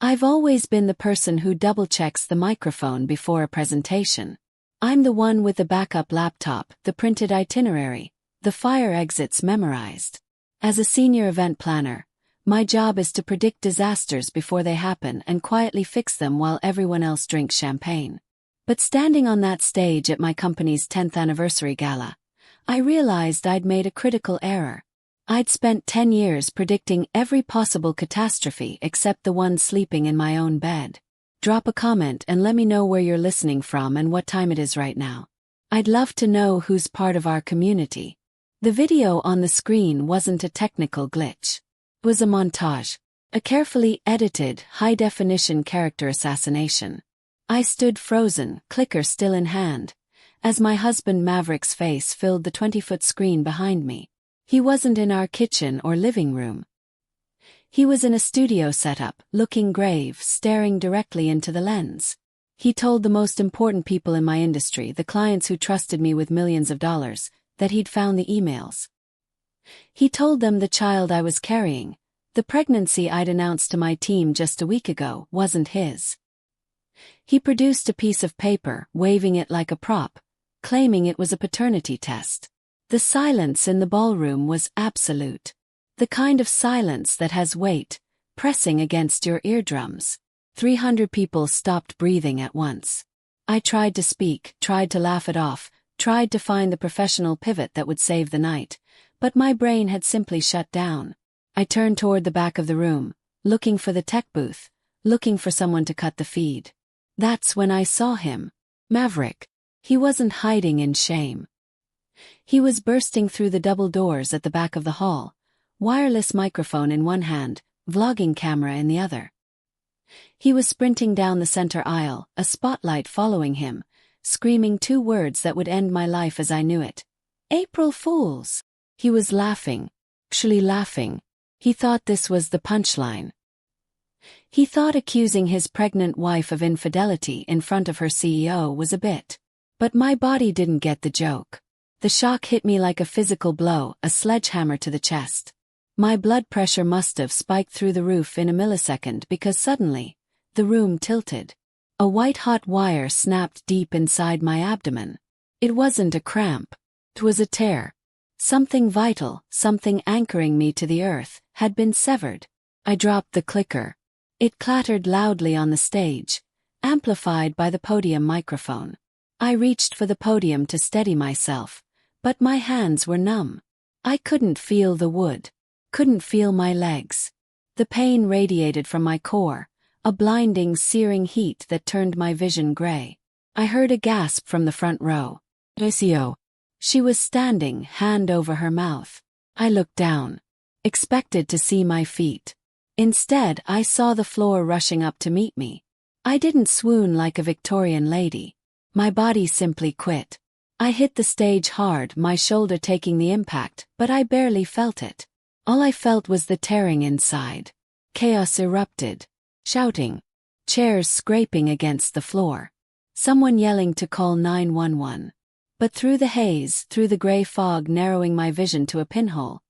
I've always been the person who double-checks the microphone before a presentation. I'm the one with the backup laptop, the printed itinerary, the fire exits memorized. As a senior event planner, my job is to predict disasters before they happen and quietly fix them while everyone else drinks champagne. But standing on that stage at my company's 10th anniversary gala, I realized I'd made a critical error. I'd spent 10 years predicting every possible catastrophe except the one sleeping in my own bed. Drop a comment and let me know where you're listening from and what time it is right now. I'd love to know who's part of our community. The video on the screen wasn't a technical glitch. It was a montage. A carefully edited, high-definition character assassination. I stood frozen, clicker still in hand, as my husband Maverick's face filled the 20-foot screen behind me. He wasn't in our kitchen or living room. He was in a studio setup, looking grave, staring directly into the lens. He told the most important people in my industry, the clients who trusted me with millions of dollars, that he'd found the emails. He told them the child I was carrying, the pregnancy I'd announced to my team just a week ago, wasn't his. He produced a piece of paper, waving it like a prop, claiming it was a paternity test. The silence in the ballroom was absolute. The kind of silence that has weight, pressing against your eardrums. 300 people stopped breathing at once. I tried to speak, tried to laugh it off, tried to find the professional pivot that would save the night, but my brain had simply shut down. I turned toward the back of the room, looking for the tech booth, looking for someone to cut the feed. That's when I saw him. Maverick. He wasn't hiding in shame. He was bursting through the double doors at the back of the hall, wireless microphone in one hand, vlogging camera in the other. He was sprinting down the center aisle, a spotlight following him, screaming 2 words that would end my life as I knew it. April Fools! He was laughing, actually laughing. He thought this was the punchline. He thought accusing his pregnant wife of infidelity in front of her CEO was a bit. But my body didn't get the joke. The shock hit me like a physical blow, a sledgehammer to the chest. My blood pressure must have spiked through the roof in a millisecond because suddenly, the room tilted. A white-hot wire snapped deep inside my abdomen. It wasn't a cramp. It was a tear. Something vital, something anchoring me to the earth, had been severed. I dropped the clicker. It clattered loudly on the stage, amplified by the podium microphone. I reached for the podium to steady myself, but my hands were numb. I couldn't feel the wood, couldn't feel my legs. The pain radiated from my core, a blinding, searing heat that turned my vision gray. I heard a gasp from the front row. "Lucio." She was standing, hand over her mouth. I looked down, expected to see my feet. Instead, I saw the floor rushing up to meet me. I didn't swoon like a Victorian lady. My body simply quit. I hit the stage hard, my shoulder taking the impact, but I barely felt it. All I felt was the tearing inside. Chaos erupted. Shouting. Chairs scraping against the floor. Someone yelling to call 911. But through the haze, through the gray fog narrowing my vision to a pinhole,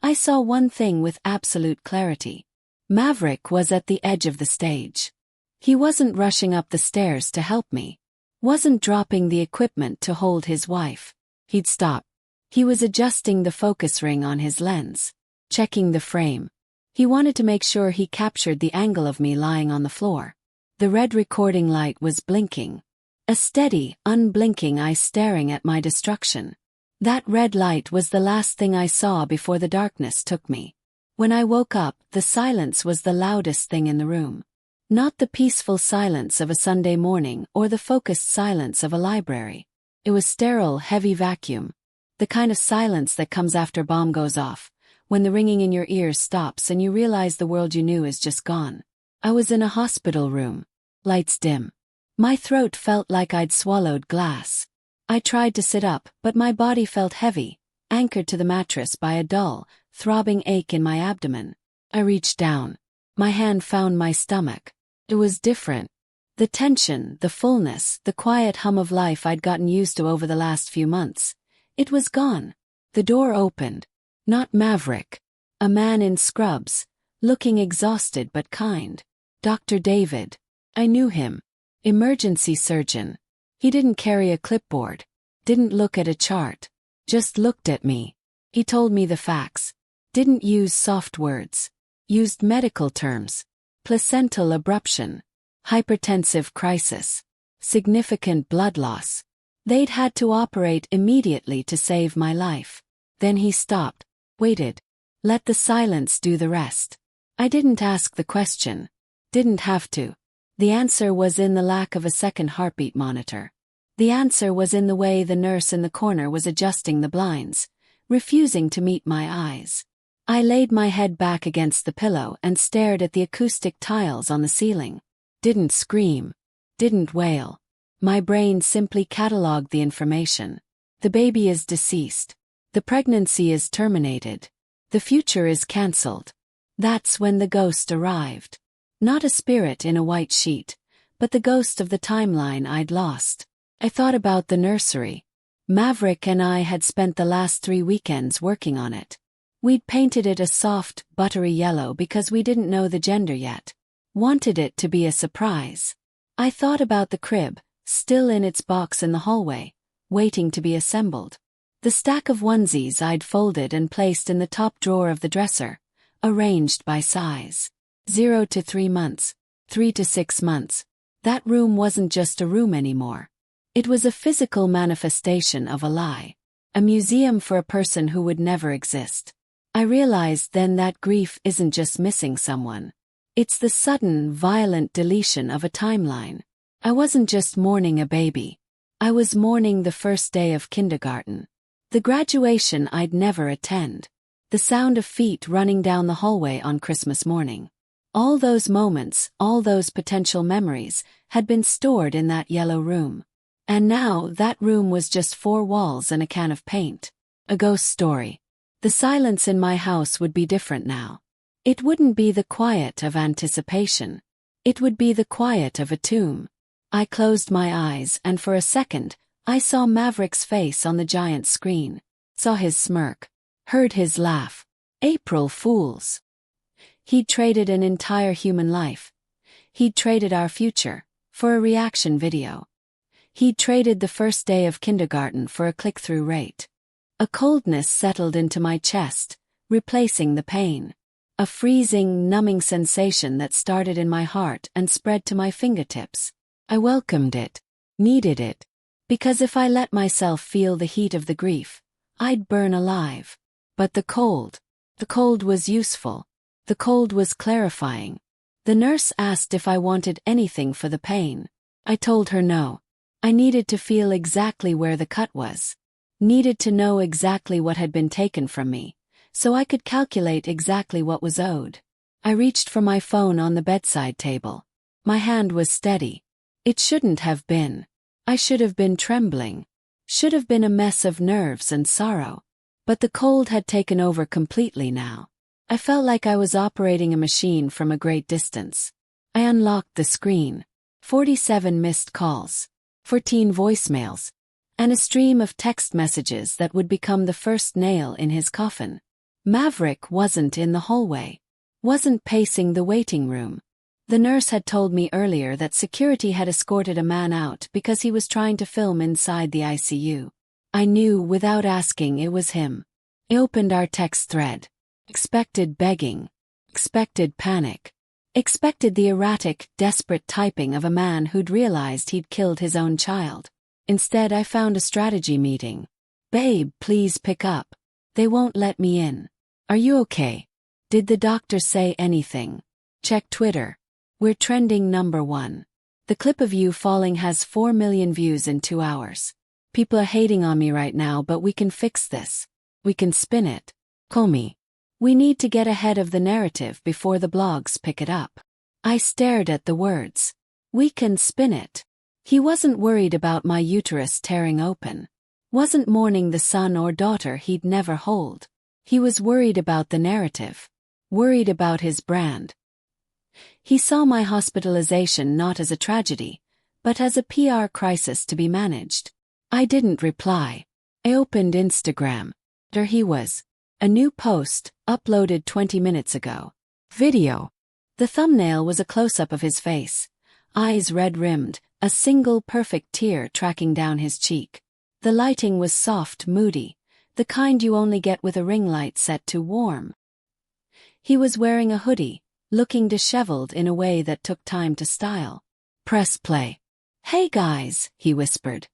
I saw one thing with absolute clarity. Maverick was at the edge of the stage. He wasn't rushing up the stairs to help me. Wasn't dropping the equipment to hold his wife. He'd stopped. He was adjusting the focus ring on his lens, checking the frame. He wanted to make sure he captured the angle of me lying on the floor. The red recording light was blinking. A steady, unblinking eye staring at my destruction. That red light was the last thing I saw before the darkness took me. When I woke up, the silence was the loudest thing in the room. Not the peaceful silence of a Sunday morning or the focused silence of a library. It was sterile, heavy vacuum. The kind of silence that comes after a bomb goes off, when the ringing in your ears stops and you realize the world you knew is just gone. I was in a hospital room. Lights dim. My throat felt like I'd swallowed glass. I tried to sit up, but my body felt heavy, anchored to the mattress by a dull, throbbing ache in my abdomen. I reached down. My hand found my stomach. It was different. The tension, the fullness, the quiet hum of life I'd gotten used to over the last few months. It was gone. The door opened. Not Maverick. A man in scrubs, looking exhausted but kind. Dr. David. I knew him. Emergency surgeon. He didn't carry a clipboard. Didn't look at a chart. Just looked at me. He told me the facts. Didn't use soft words. Used medical terms. Placental abruption. Hypertensive crisis. Significant blood loss. They'd had to operate immediately to save my life. Then he stopped. Waited. Let the silence do the rest. I didn't ask the question. Didn't have to. The answer was in the lack of a second heartbeat monitor. The answer was in the way the nurse in the corner was adjusting the blinds, refusing to meet my eyes. I laid my head back against the pillow and stared at the acoustic tiles on the ceiling. Didn't scream. Didn't wail. My brain simply catalogued the information. The baby is deceased. The pregnancy is terminated. The future is cancelled. That's when the ghost arrived. Not a spirit in a white sheet, but the ghost of the timeline I'd lost. I thought about the nursery. Maverick and I had spent the last 3 weekends working on it. We'd painted it a soft, buttery yellow because we didn't know the gender yet. Wanted it to be a surprise. I thought about the crib, still in its box in the hallway, waiting to be assembled. The stack of onesies I'd folded and placed in the top drawer of the dresser, arranged by size. 0 to 3 months, 3 to 6 months. That room wasn't just a room anymore. It was a physical manifestation of a lie. A museum for a person who would never exist. I realized then that grief isn't just missing someone. It's the sudden, violent deletion of a timeline. I wasn't just mourning a baby. I was mourning the first day of kindergarten. The graduation I'd never attend. The sound of feet running down the hallway on Christmas morning. All those moments, all those potential memories, had been stored in that yellow room. And now that room was just 4 walls and a can of paint. A ghost story. The silence in my house would be different now. It wouldn't be the quiet of anticipation. It would be the quiet of a tomb. I closed my eyes and for a second, I saw Maverick's face on the giant screen. Saw his smirk. Heard his laugh. April Fools. He'd traded an entire human life. He'd traded our future for a reaction video. He'd traded the first day of kindergarten for a click-through rate. A coldness settled into my chest, replacing the pain. A freezing, numbing sensation that started in my heart and spread to my fingertips. I welcomed it, needed it, because if I let myself feel the heat of the grief, I'd burn alive. But the cold was useful. The cold was clarifying. The nurse asked if I wanted anything for the pain. I told her no. I needed to feel exactly where the cut was. Needed to know exactly what had been taken from me, so I could calculate exactly what was owed. I reached for my phone on the bedside table. My hand was steady. It shouldn't have been. I should have been trembling. Should have been a mess of nerves and sorrow. But the cold had taken over completely now. I felt like I was operating a machine from a great distance. I unlocked the screen. 47 missed calls. 14 voicemails. And a stream of text messages that would become the first nail in his coffin. Maverick wasn't in the hallway. Wasn't pacing the waiting room. The nurse had told me earlier that security had escorted a man out because he was trying to film inside the ICU. I knew without asking it was him. I opened our text thread. Expected begging. Expected panic. Expected the erratic, desperate typing of a man who'd realized he'd killed his own child. Instead, I found a strategy meeting. Babe, please pick up. They won't let me in. Are you okay? Did the doctor say anything? Check Twitter. We're trending #1. The clip of you falling has 4 million views in 2 hours. People are hating on me right now, but we can fix this. We can spin it. Call me. We need to get ahead of the narrative before the blogs pick it up. I stared at the words. We can spin it. He wasn't worried about my uterus tearing open. Wasn't mourning the son or daughter he'd never hold. He was worried about the narrative. Worried about his brand. He saw my hospitalization not as a tragedy, but as a PR crisis to be managed. I didn't reply. I opened Instagram. There he was. A new post, uploaded 20 minutes ago. Video. The thumbnail was a close-up of his face, eyes red-rimmed, a single perfect tear tracking down his cheek. The lighting was soft, moody, the kind you only get with a ring light set to warm. He was wearing a hoodie, looking disheveled in a way that took time to style. Press play. "Hey guys," he whispered,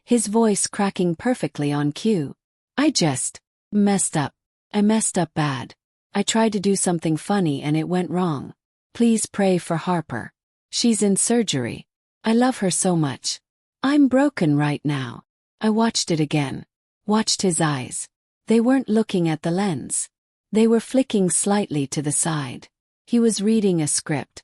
his voice cracking perfectly on cue. "I just messed up. I messed up bad. I tried to do something funny and it went wrong. Please pray for Harper. She's in surgery. I love her so much. I'm broken right now." I watched it again. Watched his eyes. They weren't looking at the lens. They were flicking slightly to the side. He was reading a script.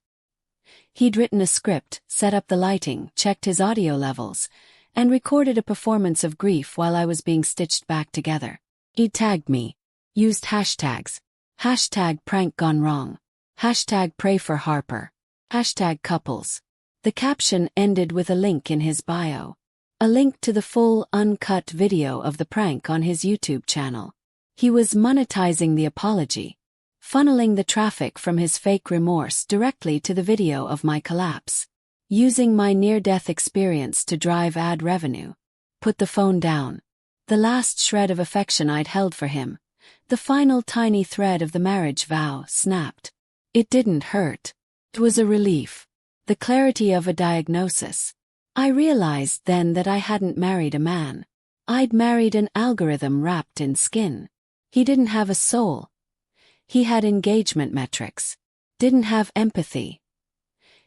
He'd written a script, set up the lighting, checked his audio levels, and recorded a performance of grief while I was being stitched back together. He'd tagged me. Used hashtags. Hashtag prank gone wrong. Hashtag pray for Harper. Hashtag couples. The caption ended with a link in his bio. A link to the full, uncut video of the prank on his YouTube channel. He was monetizing the apology, funneling the traffic from his fake remorse directly to the video of my collapse, using my near-death experience to drive ad revenue. Put the phone down. The last shred of affection I'd held for him, the final tiny thread of the marriage vow, snapped. It didn't hurt. It was a relief. The clarity of a diagnosis. I realized then that I hadn't married a man. I'd married an algorithm wrapped in skin. He didn't have a soul. He had engagement metrics. Didn't have empathy.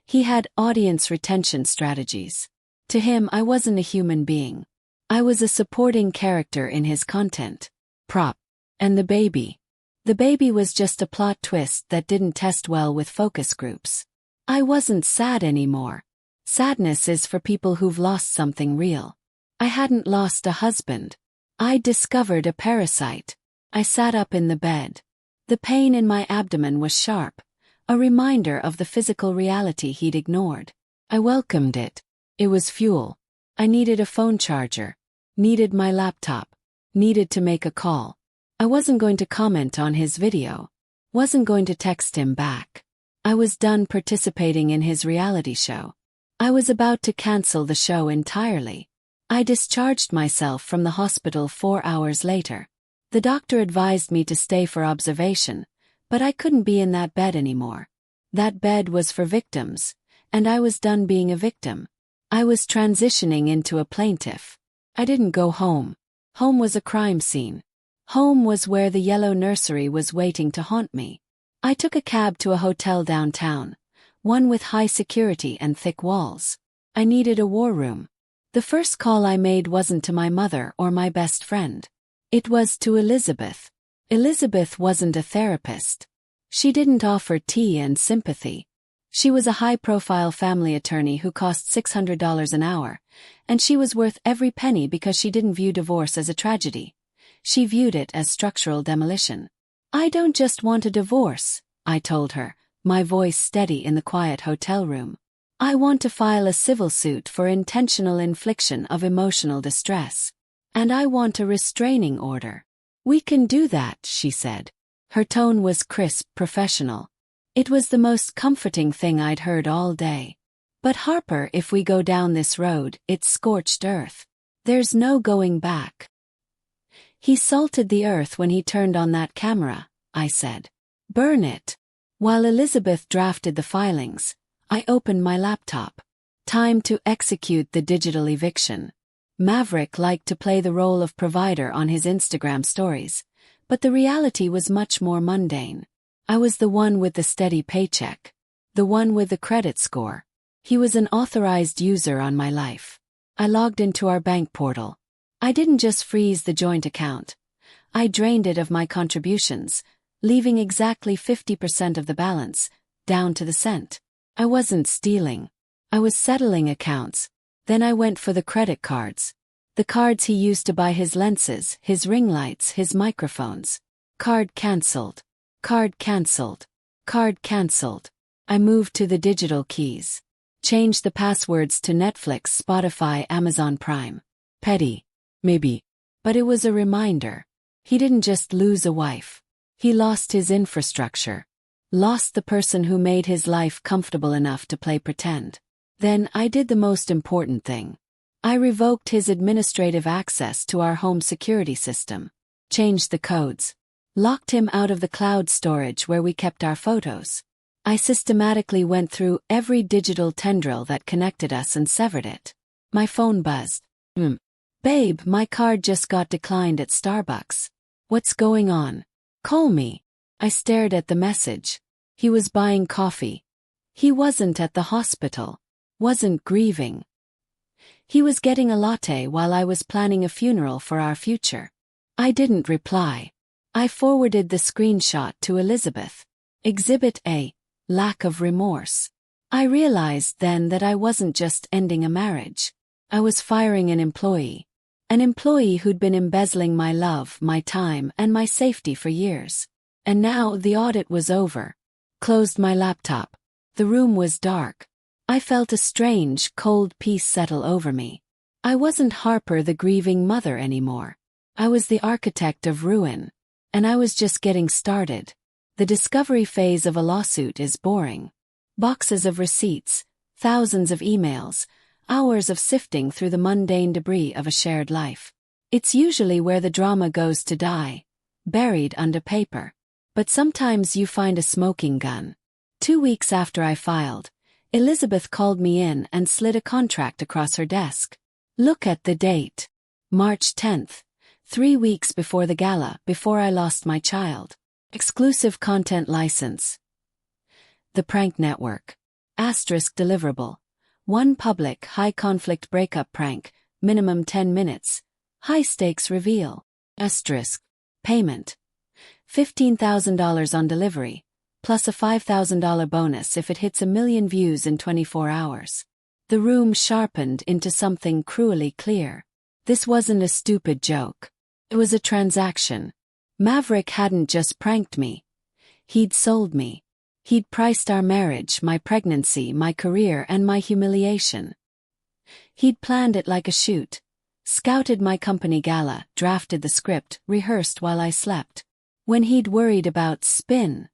He had audience retention strategies. To him, I wasn't a human being. I was a supporting character in his content. Prop. And the baby. The baby was just a plot twist that didn't test well with focus groups. I wasn't sad anymore. Sadness is for people who've lost something real. I hadn't lost a husband. I'd discovered a parasite. I sat up in the bed. The pain in my abdomen was sharp, a reminder of the physical reality he'd ignored. I welcomed it. It was fuel. I needed a phone charger. Needed my laptop. Needed to make a call. I wasn't going to comment on his video. Wasn't going to text him back. I was done participating in his reality show. I was about to cancel the show entirely. I discharged myself from the hospital 4 hours later. The doctor advised me to stay for observation, but I couldn't be in that bed anymore. That bed was for victims, and I was done being a victim. I was transitioning into a plaintiff. I didn't go home. Home was a crime scene. Home was where the yellow nursery was waiting to haunt me. I took a cab to a hotel downtown, one with high security and thick walls. I needed a war room. The first call I made wasn't to my mother or my best friend. It was to Elizabeth. Elizabeth wasn't a therapist. She didn't offer tea and sympathy. She was a high-profile family attorney who cost $600 an hour, and she was worth every penny because she didn't view divorce as a tragedy. She viewed it as structural demolition. "I don't just want a divorce," I told her, my voice steady in the quiet hotel room. "I want to file a civil suit for intentional infliction of emotional distress. And I want a restraining order." "We can do that," she said. Her tone was crisp, professional. It was the most comforting thing I'd heard all day. "But Harper, if we go down this road, it's scorched earth. There's no going back." "He salted the earth when he turned on that camera," I said. "Burn it." While Elizabeth drafted the filings, I opened my laptop. Time to execute the digital eviction. Maverick liked to play the role of provider on his Instagram stories, but the reality was much more mundane. I was the one with the steady paycheck. The one with the credit score. He was an authorized user on my life. I logged into our bank portal. I didn't just freeze the joint account. I drained it of my contributions, leaving exactly 50% of the balance, down to the cent. I wasn't stealing. I was settling accounts. Then I went for the credit cards. The cards he used to buy his lenses, his ring lights, his microphones. Card cancelled. Card cancelled. Card cancelled. I moved to the digital keys. Changed the passwords to Netflix, Spotify, Amazon Prime. Petty. Maybe. But it was a reminder. He didn't just lose a wife. He lost his infrastructure. Lost the person who made his life comfortable enough to play pretend. Then I did the most important thing. I revoked his administrative access to our home security system, changed the codes, locked him out of the cloud storage where we kept our photos. I systematically went through every digital tendril that connected us and severed it. My phone buzzed. Babe, my card just got declined at Starbucks. What's going on? Call me. I stared at the message. He was buying coffee. He wasn't at the hospital. Wasn't grieving. He was getting a latte while I was planning a funeral for our future. I didn't reply. I forwarded the screenshot to Elizabeth. Exhibit A. Lack of remorse. I realized then that I wasn't just ending a marriage. I was firing an employee. An employee who'd been embezzling my love, my time, and my safety for years. And now the audit was over. Closed my laptop. The room was dark. I felt a strange, cold peace settle over me. I wasn't Harper the grieving mother anymore. I was the architect of ruin. And I was just getting started. The discovery phase of a lawsuit is boring. Boxes of receipts, thousands of emails, hours of sifting through the mundane debris of a shared life. It's usually where the drama goes to die, buried under paper. But sometimes you find a smoking gun. 2 weeks after I filed, Elizabeth called me in and slid a contract across her desk. Look at the date. March 10th, 3 weeks before the gala, before I lost my child. Exclusive content license. The Prank Network. Asterisk deliverable. 1 public high-conflict breakup prank, minimum 10 minutes. High-stakes reveal. Asterisk. Payment. $15,000 on delivery, plus a $5,000 bonus if it hits 1 million views in 24 hours. The room sharpened into something cruelly clear. This wasn't a stupid joke. It was a transaction. Maverick hadn't just pranked me. He'd sold me. He'd priced our marriage, my pregnancy, my career, and my humiliation. He'd planned it like a shoot. Scouted my company gala, drafted the script, rehearsed while I slept. When he'd worried about spin,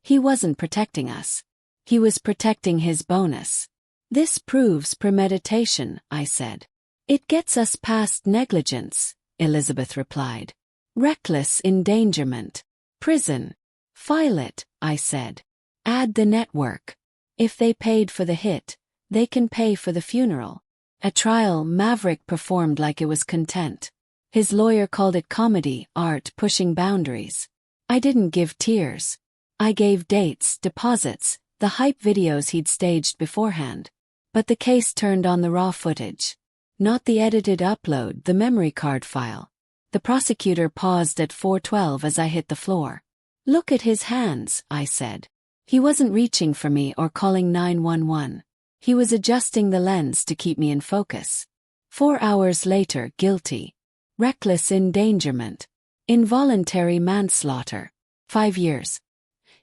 he wasn't protecting us. He was protecting his bonus. This proves premeditation, I said. It gets us past negligence, Elizabeth replied. Reckless endangerment. Prison. File it, I said. Add the network. If they paid for the hit, they can pay for the funeral. At trial, Maverick performed like it was content. His lawyer called it comedy, art, pushing boundaries. I didn't give tears. I gave dates, deposits, the hype videos he'd staged beforehand. But the case turned on the raw footage. Not the edited upload, the memory card file. The prosecutor paused at 4:12 as I hit the floor. Look at his hands, I said. He wasn't reaching for me or calling 911. He was adjusting the lens to keep me in focus. 4 hours later, guilty. Reckless endangerment. Involuntary manslaughter. 5 years.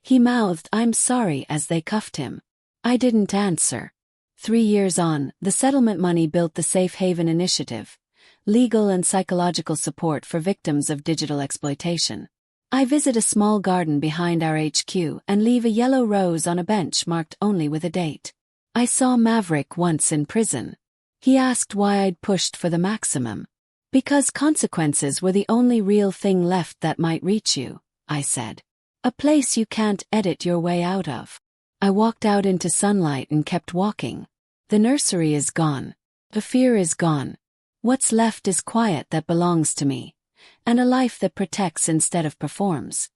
He mouthed, "I'm sorry," as they cuffed him. I didn't answer. 3 years on, the settlement money built the Safe Haven Initiative, legal and psychological support for victims of digital exploitation. I visit a small garden behind our HQ and leave a yellow rose on a bench marked only with a date. I saw Maverick once in prison. He asked why I'd pushed for the maximum. Because consequences were the only real thing left that might reach you, I said. A place you can't edit your way out of. I walked out into sunlight and kept walking. The nursery is gone. The fear is gone. What's left is quiet that belongs to me, and a life that protects instead of performs.